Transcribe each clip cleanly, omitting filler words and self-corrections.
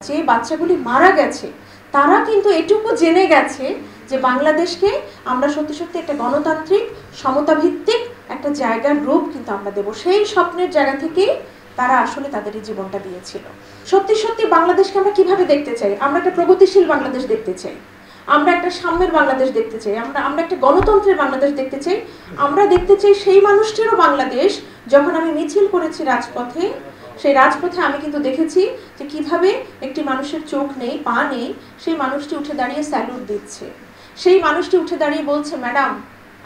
যে বাচ্চাগুলি মারা গেছে তারা কিন্তু এটুকু জেনে গেছে যে বাংলাদেশকে আমরা সত্যি সত্যি একটা গণতান্ত্রিক সমতাভিত্তিক একটা জায়গার রূপ কিন্তু আমরা দেব। সেই স্বপ্নের জায়গা থেকেই তারা আসলে তাদের এই জীবনটা দিয়েছিল। সত্যি সত্যি বাংলাদেশকে আমরা কিভাবে দেখতে চাই? আমরা একটা প্রগতিশীল বাংলাদেশ দেখতে চাই, আমরা একটা সাম্যের বাংলাদেশ দেখতে চাই, আমরা একটা গণতন্ত্রের বাংলাদেশ দেখতে চাই। আমরা দেখতে চাই সেই মানুষটিরও বাংলাদেশ। যখন আমি মিছিল করেছি রাজপথে, সেই রাজপথে আমি কিন্তু দেখেছি যে কিভাবে একটি মানুষের চোখ নেই, পা নেই, সেই মানুষটি উঠে দাঁড়িয়ে স্যালুট দিচ্ছে। সেই মানুষটি উঠে দাঁড়িয়ে বলছে, ম্যাডাম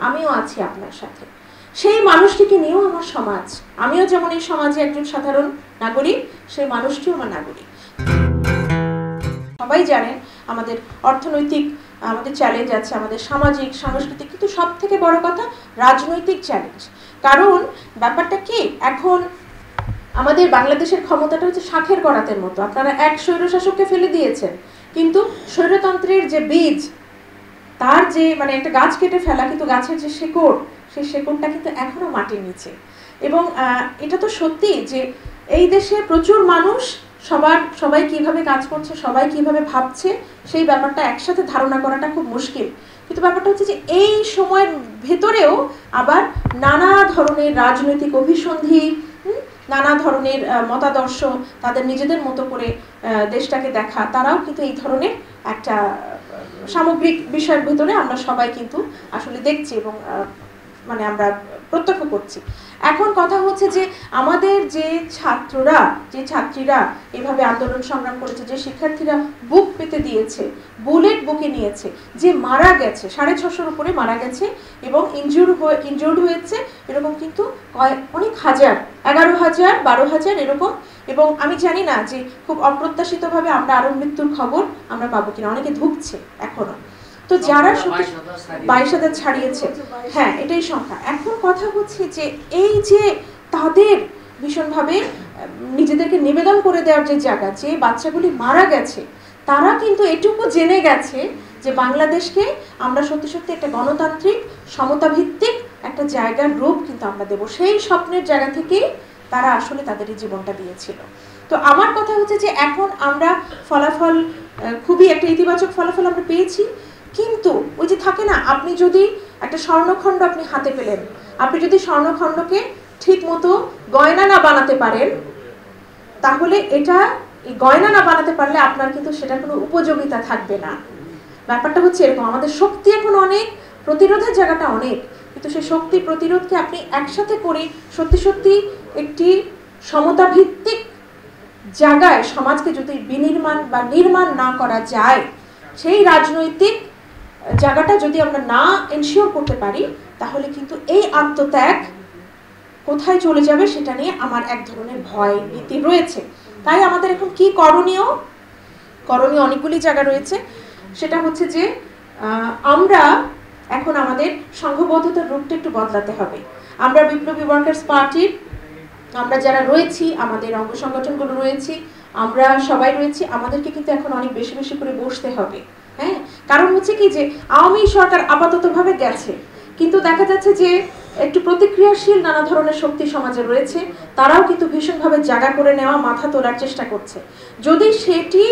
আমিও আছি আপনার সাথে। সেই মানুষটিকে নিয়েও আমার সমাজ, আমিও যেমন এই সমাজে একজন সাধারণ নাগরিক, সেই মানুষটিও আমার নাগরিক। সবাই জানেন আমাদের অর্থনৈতিক আমাদের চ্যালেঞ্জ আছে, আমাদের সামাজিক সাংস্কৃতিক, কিন্তু সব থেকে বড় কথা রাজনৈতিক চ্যালেঞ্জ। কারণ ব্যাপারটা কি, এখন আমাদের বাংলাদেশের ক্ষমতাটা হচ্ছে শাঁখের করাতের মতো। আপনারা এক স্বৈরশাসককে ফেলে দিয়েছেন, কিন্তু স্বৈরতন্ত্রের যে বীজ, তার যে মানে একটা গাছ কেটে ফেলা, কিন্তু গাছের যে শেকড়, সেই শেকড়টা কিন্তু এখনো মাটির নিচে। এবং এটা তো সত্যি যে এই দেশে প্রচুর মানুষ, সবাই কিভাবে কাজ করছে, সবাই কিভাবে ভাবছে, সেই ব্যাপারটা একসাথে ধারণা করাটা খুব মুশকিল। কিন্তু ব্যাপারটা হচ্ছে যে এই সময়ের ভেতরেও আবার নানা ধরনের রাজনৈতিক অভিসন্ধি, নানা ধরনের মতাদর্শ, তাদের নিজেদের মতো করে দেশটাকে দেখা, তারাও কিন্তু এই ধরনের একটা সামগ্রিক বিষয়ের ভিতরে আমরা সবাই কিন্তু আসলে দেখছি এবং মানে আমরা প্রত্যক্ষ করছি। এখন কথা হচ্ছে যে আমাদের যে ছাত্ররা, যে ছাত্রীরা এভাবে আন্দোলন সংগ্রাম করেছে, যে শিক্ষার্থীরা বুক পেতে দিয়েছে, বুলেট বুকে নিয়েছে, যে মারা গেছে, 650-র উপরে মারা গেছে এবং ইনজুর্ড হয়েছে, এরকম কিন্তু অনেক হাজার, 11,000, 12,000 এরকম। এবং আমি জানি না যে খুব অপ্রত্যাশিতভাবে আমরা আরো মৃত্যুর খবর আমরা পাবো কিনা, অনেকে ধুঁকছে এখনো। তো যারা 22,000 ছাড়িয়েছে, হ্যাঁ এটাই সংখ্যা। এখন কথা হচ্ছে যে এই যে তাদের ভীষণভাবে নিজেদেরকে নিবেদন করে দেওয়ার যে জায়গা, যে বাচ্চাগুলি মারা গেছে, তারা কিন্তু এটুকু জেনে গেছে যে বাংলাদেশকে আমরা সত্যি সত্যি একটা গণতান্ত্রিক সমতাভিত্তিক একটা জায়গার রূপ কিন্তু আমরা দেব। সেই স্বপ্নের জায়গা থেকেই তারা আসলে তাদের এই জীবনটা দিয়েছিল। তো আমার কথা হচ্ছে যে এখন আমরা ফলাফল খুবই একটা ইতিবাচক ফলাফল আমরা পেয়েছি, কিন্তু ওই যে থাকে না, আপনি যদি একটা স্বর্ণখণ্ড আপনি হাতে পেলেন, আপনি যদি স্বর্ণখণ্ডকে ঠিক মতো গয়না না বানাতে পারেন, তাহলে এটা এই গয়না না বানাতে পারলে আপনার কিন্তু সেটা কোনো উপযোগিতা থাকবে না। ব্যাপারটা হচ্ছে এরকম, আমাদের শক্তি এখন অনেক, প্রতিরোধের জায়গাটা অনেক, কিন্তু সেই শক্তি প্রতিরোধকে আপনি একসাথে করে সত্যি সত্যি একটি সমতাভিত্তিক জায়গায় সমাজকে যদি বিনির্মাণ বা নির্মাণ না করা যায়, সেই রাজনৈতিক জায়গাটা যদি আমরা না এনশিওর করতে পারি, তাহলে কিন্তু এই আত্মত্যাগ কোথায় চলে যাবে সেটা নিয়ে আমার এক ধরনের ভয় ভীতি রয়েছে। তাই আমাদের এখন কি করণীয় অনেকগুলি জায়গা রয়েছে। সেটা হচ্ছে যে আমরা এখন আমাদের সংঘবদ্ধতার রূপটা একটু বদলাতে হবে। আমরা বিপ্লবী ওয়ার্কার্স পার্টির আমরা যারা রয়েছি, আমাদের অঙ্গ সংগঠনগুলো রয়েছি, আমরা সবাই রয়েছি, আমাদেরকে কিন্তু এখন অনেক বেশি বেশি করে বসতে হবে। হ্যাঁ, কারণ হচ্ছে কি যে আওয়ামী সরকার আপাততভাবে গেছে, কিন্তু দেখা যাচ্ছে যে একটু প্রতিক্রিয়াশীল নানা ধরনের শক্তি সমাজে রয়েছে, তারাও কিন্তু ভীষণভাবে জায়গা করে নেওয়া, মাথা তোলার চেষ্টা করছে। যদি সেটি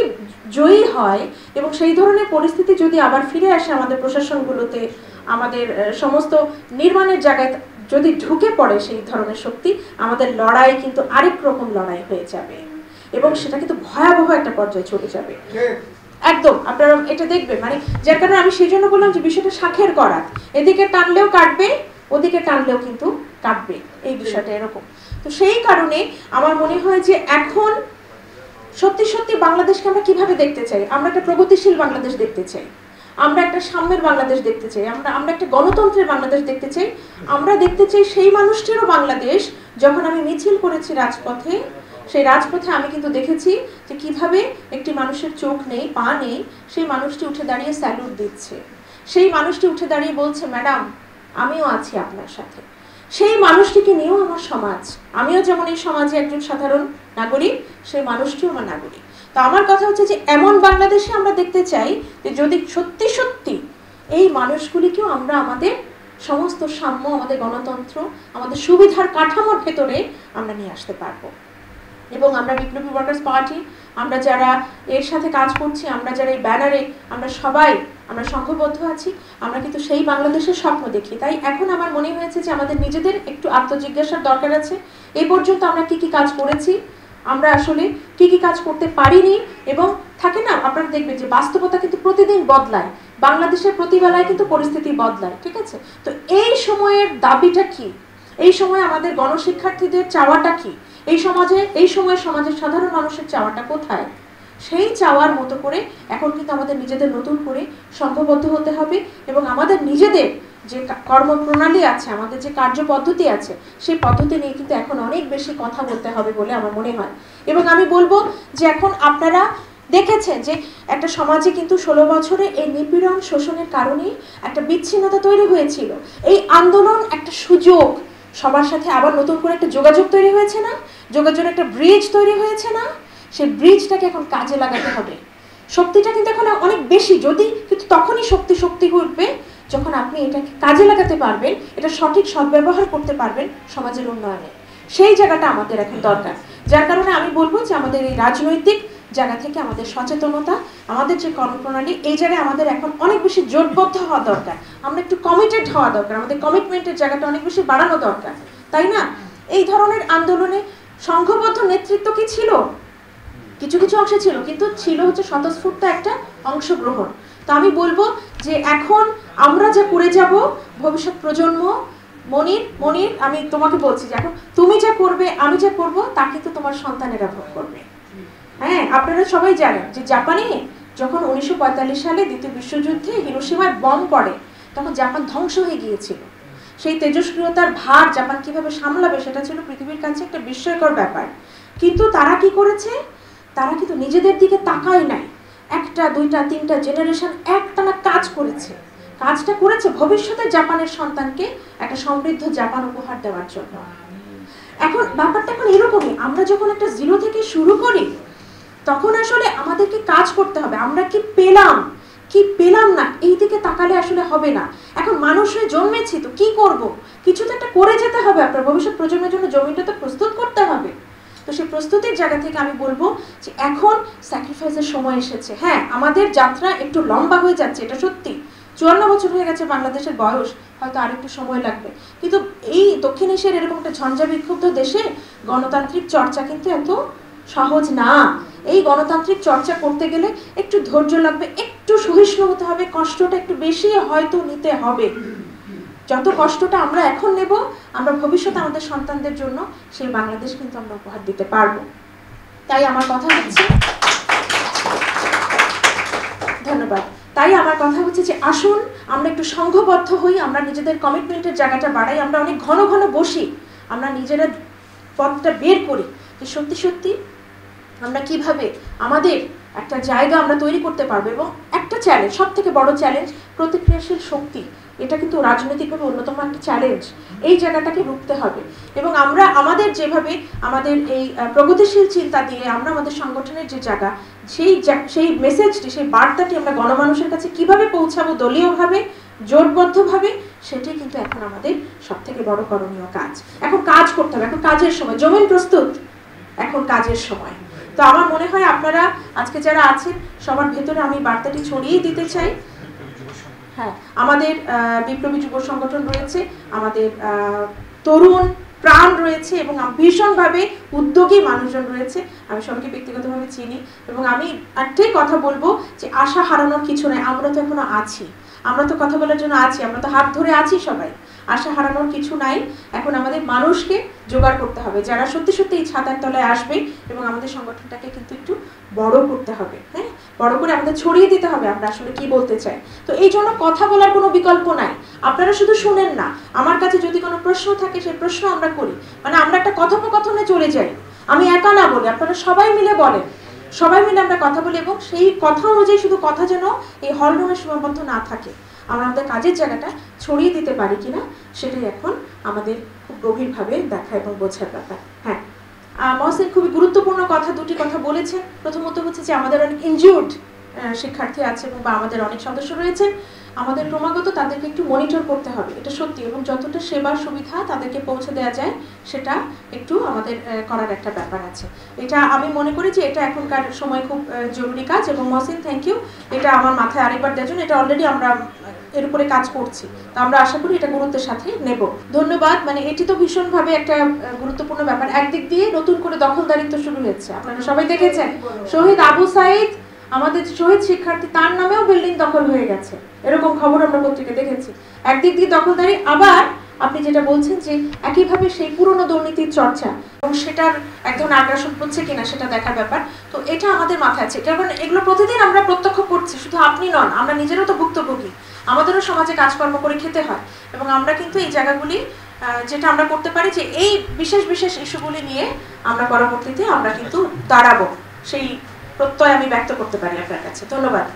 জয়ী হয় এবং সেই ধরনের পরিস্থিতি যদি আবার ফিরে আসে আমাদের প্রশাসনগুলোতে, আমাদের সমস্ত নির্মাণের জায়গায় যদি ঢুকে পড়ে সেই ধরনের শক্তি, আমাদের লড়াই কিন্তু আরেক রকম লড়াই হয়ে যাবে এবং সেটা কিন্তু ভয়াবহ একটা পর্যায়ে চলে যাবে। একদম আপনারা এটা দেখবেন, মানে যার কারণে আমি সেই জন্য বললাম যে বিষয়টা শাঁখের করাত, এদিকে টানলেও কাটবে, ওদিকে টানলেও কিন্তু কাটবে, এই বিষয়টা এরকম। তো সেই কারণে আমার মনে হয় যে এখন সত্যি সত্যি বাংলাদেশকে আমরা কিভাবে দেখতে চাই? আমরা একটা প্রগতিশীল বাংলাদেশ দেখতে চাই, আমরা একটা সাম্যের বাংলাদেশ দেখতে চাই, আমরা একটা গণতন্ত্রের বাংলাদেশ দেখতে চাই। আমরা দেখতে চাই সেই মানুষটিরও বাংলাদেশ। যখন আমি মিছিল করেছি রাজপথে, সেই রাজপথে আমি কিন্তু দেখেছি যে কিভাবে একটি মানুষের চোখ নেই, পা নেই, সেই মানুষটি উঠে দাঁড়িয়ে স্যালুট দিচ্ছে। সেই মানুষটি উঠে দাঁড়িয়ে বলছে, ম্যাডাম আমিও আছি আপনার সাথে। সেই মানুষটিকে নিয়েও আমার সমাজ, আমিও যেমন এই সমাজে একজন সাধারণ নাগরিক, সেই মানুষটিও আমার নাগরিক। তো আমার কথা হচ্ছে যে এমন বাংলাদেশে আমরা দেখতে চাই যে যদি সত্যি সত্যি এই মানুষগুলিকেও আমরা আমাদের সমস্ত সাম্য, আমাদের গণতন্ত্র, আমাদের সুবিধার কাঠামোর ভেতরে আমরা নিয়ে আসতে পারবো। এবং আমরা বিপ্লবী ওয়ার্কার্স পার্টি আমরা যারা এর সাথে কাজ করছি, আমরা যারা এই ব্যানারে, আমরা সবাই আমরা সংঘবদ্ধ আছি, আমরা কিন্তু সেই বাংলাদেশের স্বপ্ন দেখি। তাই এখন আমার মনে হয়েছে যে আমাদের নিজেদের একটু আত্মজিজ্ঞাসার দরকার আছে। এই পর্যন্ত আমরা কি কি কাজ করেছি, আমরা আসলে কি কি কাজ করতে পারিনি, এবং থাকে না আপনারা দেখবেন যে বাস্তবতা কিন্তু প্রতিদিন বদলায়, বাংলাদেশের প্রতিবেলায় কিন্তু পরিস্থিতি বদলায়, ঠিক আছে? তো এই সময়ের দাবিটা কি, এই সময় আমাদের গণশিক্ষার্থীদের চাওয়াটা কি, এই সময় সমাজের সাধারণ মানুষের চাওয়াটা কোথায়, সেই চাওয়ার মতো করে এখন কিন্তু আমাদের নিজেদের নতুন করে সংঘবদ্ধ হতে হবে, এবং আমাদের নিজেদের যে কর্মপ্রণালী আছে, আমাদের যে কার্যপদ্ধতি আছে, সেই পদ্ধতি নিয়ে কিন্তু এখন অনেক বেশি কথা বলতে হবে বলে আমার মনে হয়। এবং আমি বলবো যে এখন আপনারা দেখেছেন যে একটা সমাজে কিন্তু 16 বছরে এই নিপীড়ন শোষণের কারণেই একটা বিচ্ছিন্নতা তৈরি হয়েছিল। এই আন্দোলন একটা সুযোগ, সবার সাথে আবার নতুন করে একটা যোগাযোগ তৈরি হয়েছে না, যোগাযোগের একটা ব্রিজ তৈরি হয়েছে না, সেই ব্রিজটাকে এখন কাজে লাগাতে হবে। শক্তিটা কিন্তু এখন অনেক বেশি, যদি কিন্তু তখনই শক্তি উঠবে যখন আপনি এটাকে কাজে লাগাতে পারবেন, এটা সঠিক সদ্ব্যবহার করতে পারবেন সমাজের উন্নয়নে। সেই জায়গাটা আমাদের এখন দরকার। যার কারণে আমি বলবো যে আমাদের এই রাজনৈতিক জায়গা থেকে আমাদের সচেতনতা, আমাদের যে কর্মপ্রণালী, এই জায়গায় আমাদের এখন অনেক বেশি জোটবদ্ধ হওয়া দরকার, আমরা একটু কমিটেড হওয়া দরকার, আমাদের কমিটমেন্টের জায়গাটা অনেক বেশি বাড়ানো দরকার, তাই না? এই ধরনের আন্দোলনে সংঘবদ্ধ নেতৃত্ব কি ছিল? কিছু কিছু অংশে ছিল, কিন্তু ছিল হচ্ছে স্বতঃস্ফূর্ত একটা অংশগ্রহণ। তো আমি বলবো যে এখন আমরা যা করে যাব, ভবিষ্যৎ প্রজন্ম, মনির আমি তোমাকে বলছি যে এখন তুমি যা করবে, আমি যা করব, তা কিন্তু তোমার সন্তানেরা ভোগ করবে। হ্যাঁ, আপনারা সবাই জানেন যে জাপানে যখন 1945 সালে দ্বিতীয় বিশ্বযুদ্ধে হিরোশিমায় বম পড়ে, তখন জাপান ধ্বংস হয়ে গিয়েছিল। সেই তেজস্ক্রিয়তার ভার জাপান কিভাবে সামলাবে সেটা ছিল পৃথিবীর কাছে একটা বিস্ময়কর ব্যাপার। কিন্তু তারা কি করেছে? তারা কিন্তু নিজেদের দিকে তাকায় নাই, একটা দুইটা তিনটা জেনারেশন একটানা কাজটা করেছে ভবিষ্যতে জাপানের সন্তানকে একটা সমৃদ্ধ জাপান উপহার দেওয়ার জন্য। এখন ব্যাপারটা এখন এরকমই, আমরা যখন একটা জিরো থেকে শুরু করি, তখন আসলে আমাদেরকে কাজ করতে হবে। আমরা কি পেলাম না, এই দিকে তাকালে আসলে হবে না। এখন মানুষ হয়ে জন্মেছি, তো কি করব? কিছু তো একটা করে যেতে হবে। আপনার ভবিষ্যৎ প্রজন্মের জন্য জমিটা তো প্রস্তুত করতে হবে। তো সেই প্রস্তুতির জায়গা থেকে আমি বলবো যে এখন স্যাক্রিফাইসের সময় এসেছে। হ্যাঁ, আমাদের যাত্রা একটু লম্বা হয়ে যাচ্ছে, এটা সত্যি। 54 বছর হয়ে গেছে বাংলাদেশের বয়স, হয়তো আরেকটু সময় লাগবে। কিন্তু এই দক্ষিণ এশিয়ার এরকম একটা ঝঞ্ঝা বিক্ষুব্ধ দেশে গণতান্ত্রিক চর্চা কিন্তু এত সহজ না। এই গণতান্ত্রিক চর্চা করতে গেলে একটু ধৈর্য লাগবে, একটু সহিষ্ণু হতে হবে, কষ্টটা একটু বেশি হয়তো নিতে হবে। যত কষ্টটা আমরা এখন নেব, আমরা ভবিষ্যতে আমাদের সন্তানদের জন্য সেই বাংলাদেশ কিন্তু আমরা উপহার দিতে পারবো। তাই আমার কথা হচ্ছে, ধন্যবাদ। তাই আমার কথা হচ্ছে যে আসুন আমরা একটু সংঘবদ্ধ হই, আমরা নিজেদের কমিটমেন্টের জায়গাটা বাড়াই, আমরা অনেক ঘন ঘন বসি, আমরা নিজেরা পথটা বের করি যে সত্যি সত্যি আমরা কিভাবে আমাদের একটা জায়গা আমরা তৈরি করতে পারবো। এবং একটা চ্যালেঞ্জ, সব থেকে বড় চ্যালেঞ্জ, প্রতিক্রিয়াশীল শক্তি। এটা কিন্তু রাজনৈতিকভাবে অন্যতম একটা চ্যালেঞ্জ। এই জায়গাটাকে রুখতে হবে। এবং আমরা আমাদের যেভাবে আমাদের এই প্রগতিশীল চিন্তা দিয়ে আমরা আমাদের সংগঠনের যে জায়গা, সেই মেসেজটি, সেই বার্তাটি আমরা গণমানুষের কাছে কিভাবে পৌঁছাবো দলীয়ভাবে, জোটবদ্ধভাবে, সেটাই কিন্তু এখন আমাদের সব থেকে বড় করণীয় কাজ। এখন কাজ করতে হবে, এখন কাজের সময়। জমিন প্রস্তুত, এখন কাজের সময়। তো আমার মনে হয় আপনারা আজকে যারা আছেন সবার ভেতরে আমি বার্তাটি ছড়িয়ে দিতে চাই। হ্যাঁ, আমাদের বিপ্লবী যুব সংগঠন রয়েছে, আমাদের তরুণ প্রাণ রয়েছে, এবং ভীষণভাবে উদ্যোগী মানুষজন রয়েছে। আমি সবাইকে ব্যক্তিগতভাবে চিনি, এবং আমি একটাই কথা বলবো যে আশা হারানোর কিছু নাই। আমরা তো এখনো আছি, আমরা তো কথা বলার জন্য আছি, আমরা তো হাত ধরে আছি সবাই। আশা হারানোর কিছু নাই। এখন আমাদের মানুষকে জোগাড় করতে হবে যারা সত্যি সত্যি এই ছাতার তলায় আসবে, এবং আমাদের সংগঠনটাকে কিন্তু একটু বড় করতে হবে। হ্যাঁ, বড় করে আমাদের ছড়িয়ে দিতে হবে আমরা আসলে কি বলতে চাই। তো এই জন্য কথা বলার কোনো বিকল্প নাই। আপনারা শুধু শুনেন না, আমার কাছে যদি কোনো প্রশ্ন থাকে সেই প্রশ্ন আমরা করি, মানে আমরা একটা কথোপকথনে চলে যাই। আমি একা না বলি, আপনারা সবাই মিলে বলেন, সবাই মিলে আমরা কথা বলি, এবং সেই কথা অনুযায়ী শুধু কথা যেন এই হলরুমে সীমাবদ্ধ না থাকে, আমরা আমাদের কাজের জায়গাটা ছড়িয়ে দিতে পারি কিনা সেটাই এখন আমাদের খুব গভীরভাবে দেখা এবং বোঝার ব্যাপার। হ্যাঁ, মহসিন খুবই গুরুত্বপূর্ণ দুটি কথা বলেছেন। প্রথমত হচ্ছে যে আমাদের অনেক ইনজিউর্ড শিক্ষার্থী আছে, এবং বা আমাদের অনেক সদস্য রয়েছেন আমাদের ক্রমাগত তাদেরকে একটু মনিটর করতে হবে, এটা সত্যি, এবং যতটা সেবা সুবিধা তাদেরকে পৌঁছে দেওয়া যায় সেটা একটু আমাদের করার একটা ব্যাপার আছে। এটা আমি মনে করি যে এটা এখনকার সময় খুব জরুরি কাজ। এবং মহসিন, থ্যাংক ইউ, এটা আমার মাথায় আরেকবার দেওয়ার জন্য। এটা অলরেডি আমরা এর উপরে কাজ করছি, তো আমরা আশা করি এটা গুরুত্বের সাথে নেব। ধন্যবাদ। মানে এটি তো ভীষণভাবে একটা গুরুত্বপূর্ণ ব্যাপার। একদিক দিয়ে নতুন করে দখলদারিত্ব শুরু হয়েছে, আপনারা সবাই দেখেছেন। শহীদ আবু সাইদ, আমাদের শহীদ শিক্ষার্থী, তার নামেও বিল্ডিং দখল হয়ে গেছে, এরকম খবর আমরা পত্রিকায় দেখেছি। একদিক দিয়ে দখলদারি, আবার আপনি যেটা বলছেন যে একইভাবে সেই পুরনো দুর্নীতির চর্চা এবং সেটার এক ধরনের আগ্রাসন হচ্ছে কিনা সেটা দেখার ব্যাপার। তো এটা আমাদের মাথায় আছে, কারণ এগুলো প্রতিদিন আমরা প্রত্যক্ষ করছি, শুধু আপনি নন, আমরা নিজেরও তো ভুক্তভোগী, আমাদেরও সমাজে কাজকর্ম করে খেতে হয়। এবং আমরা কিন্তু এই জায়গাগুলি যেটা আমরা করতে পারি যে এই বিশেষ বিশেষ ইস্যুগুলি নিয়ে আমরা পরবর্তীতে আমরা কিন্তু দাঁড়াবো, সেই প্রত্যয় আমি ব্যক্ত করতে পারি আপনার কাছে। ধন্যবাদ।